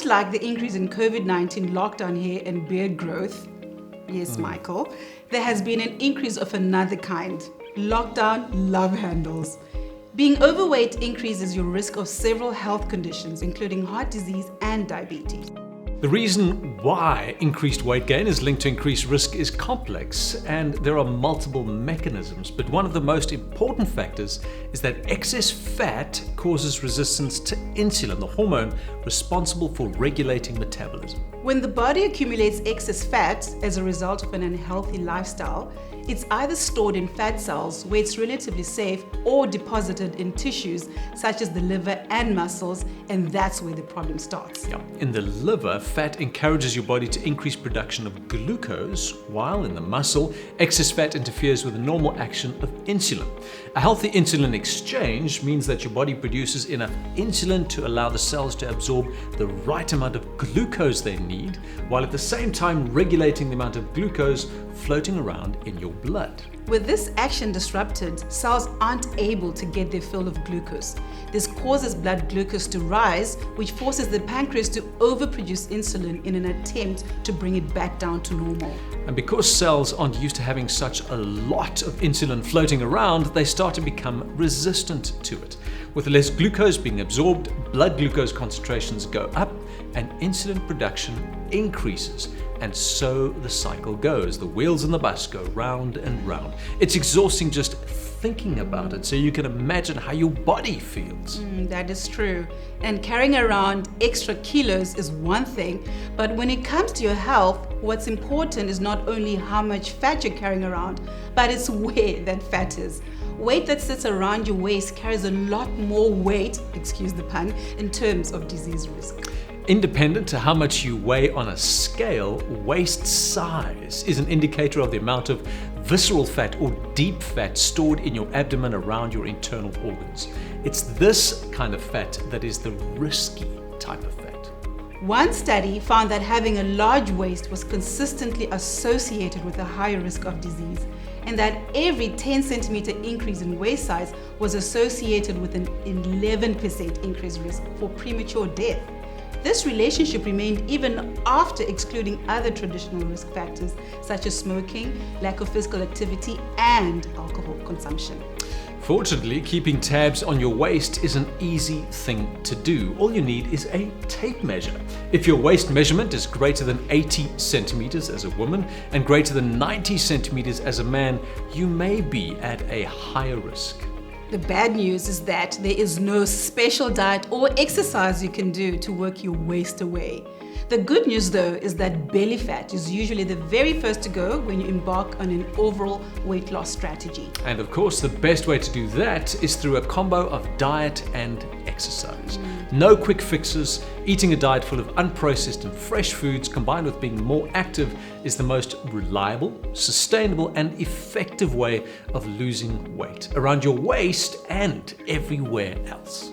much like the increase in COVID-19 lockdown hair and beard growth, yes, Michael, there has been an increase of another kind, lockdown love handles. Being overweight increases your risk of several health conditions, including heart disease and diabetes. The reason why increased weight gain is linked to increased risk is complex, and there are multiple mechanisms, but one of the most important factors is that excess fat causes resistance to insulin, the hormone responsible for regulating metabolism. When the body accumulates excess fat as a result of an unhealthy lifestyle, it's either stored in fat cells where it's relatively safe or deposited in tissues such as the liver and muscles, and that's where the problem starts. Yeah. In the liver, fat encourages your body to increase production of glucose, while in the muscle, excess fat interferes with the normal action of insulin. A healthy insulin exchange means that your body produces enough insulin to allow the cells to absorb the right amount of glucose they need, while at the same time regulating the amount of glucose floating around in your blood. With this action disrupted, cells aren't able to get their fill of glucose. This causes blood glucose to rise, which forces the pancreas to overproduce insulin in an attempt to bring it back down to normal. And because cells aren't used to having such a lot of insulin floating around, they start to become resistant to it. With less glucose being absorbed, blood glucose concentrations go up and insulin production increases. And so the cycle goes. The wheels on the bus go round and round. It's exhausting just thinking about it, so you can imagine how your body feels. That is true. And carrying around extra kilos is one thing, but when it comes to your health, what's important is not only how much fat you're carrying around, but it's where that fat is. Weight that sits around your waist carries a lot more weight, excuse the pun, in terms of disease risk. Independent to how much you weigh on a scale, waist size is an indicator of the amount of visceral fat or deep fat stored in your abdomen around your internal organs. It's this kind of fat that is the risky type of fat. One study found that having a large waist was consistently associated with a higher risk of disease, and that every 10 centimeter increase in waist size was associated with an 11% increased risk for premature death. This relationship remained even after excluding other traditional risk factors such as smoking, lack of physical activity, and alcohol consumption. Fortunately, keeping tabs on your waist is an easy thing to do. All you need is a tape measure. If your waist measurement is greater than 80 centimeters as a woman and greater than 90 centimeters as a man, you may be at a higher risk. The bad news is that there is no special diet or exercise you can do to work your waist away. The good news though is that belly fat is usually the very first to go when you embark on an overall weight loss strategy. And of course, the best way to do that is through a combo of diet and exercise. No quick fixes. Eating a diet full of unprocessed and fresh foods combined with being more active is the most reliable, sustainable, and effective way of losing weight around your waist and everywhere else.